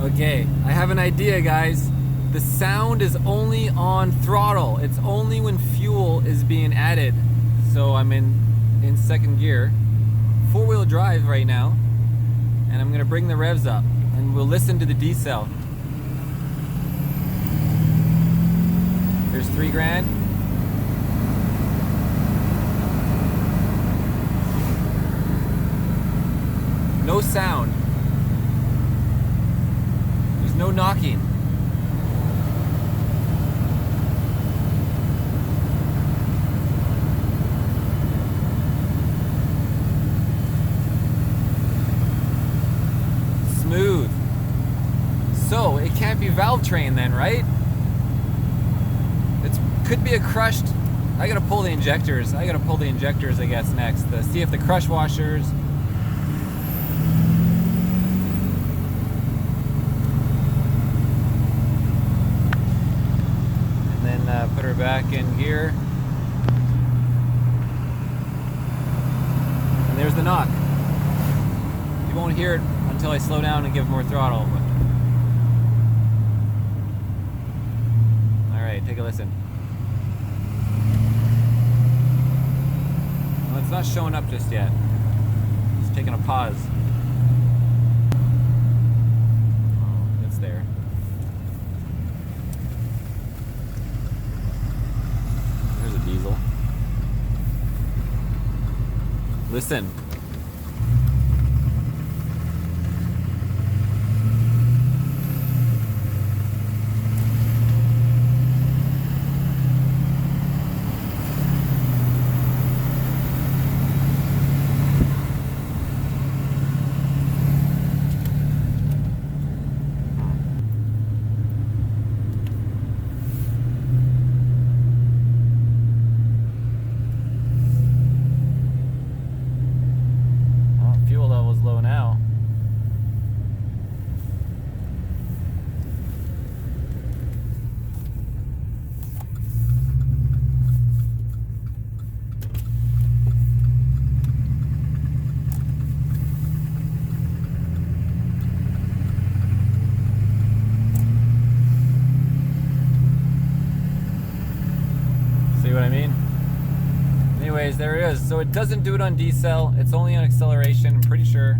Okay, I have an idea, guys. The sound is only on throttle. It's only when fuel is being added. So I'm in second gear, four-wheel drive right now, and I'm gonna bring the revs up and we'll listen to the decel. There's 3 grand. No sound. There's no knocking. Smooth. So it can't be valve train then, right? It could be a crushed. I gotta pull the injectors. I guess next to see if the crush washers. Put her back in gear. And there's the knock. You won't hear it until I slow down and give more throttle. Alright, take a listen. Well, it's not showing up just yet. It's taking a pause. Oh, it's there. Diesel. Listen. Low now. See what I mean? Anyways, there it is. So it doesn't do it on decel. It's only on acceleration, I'm pretty sure.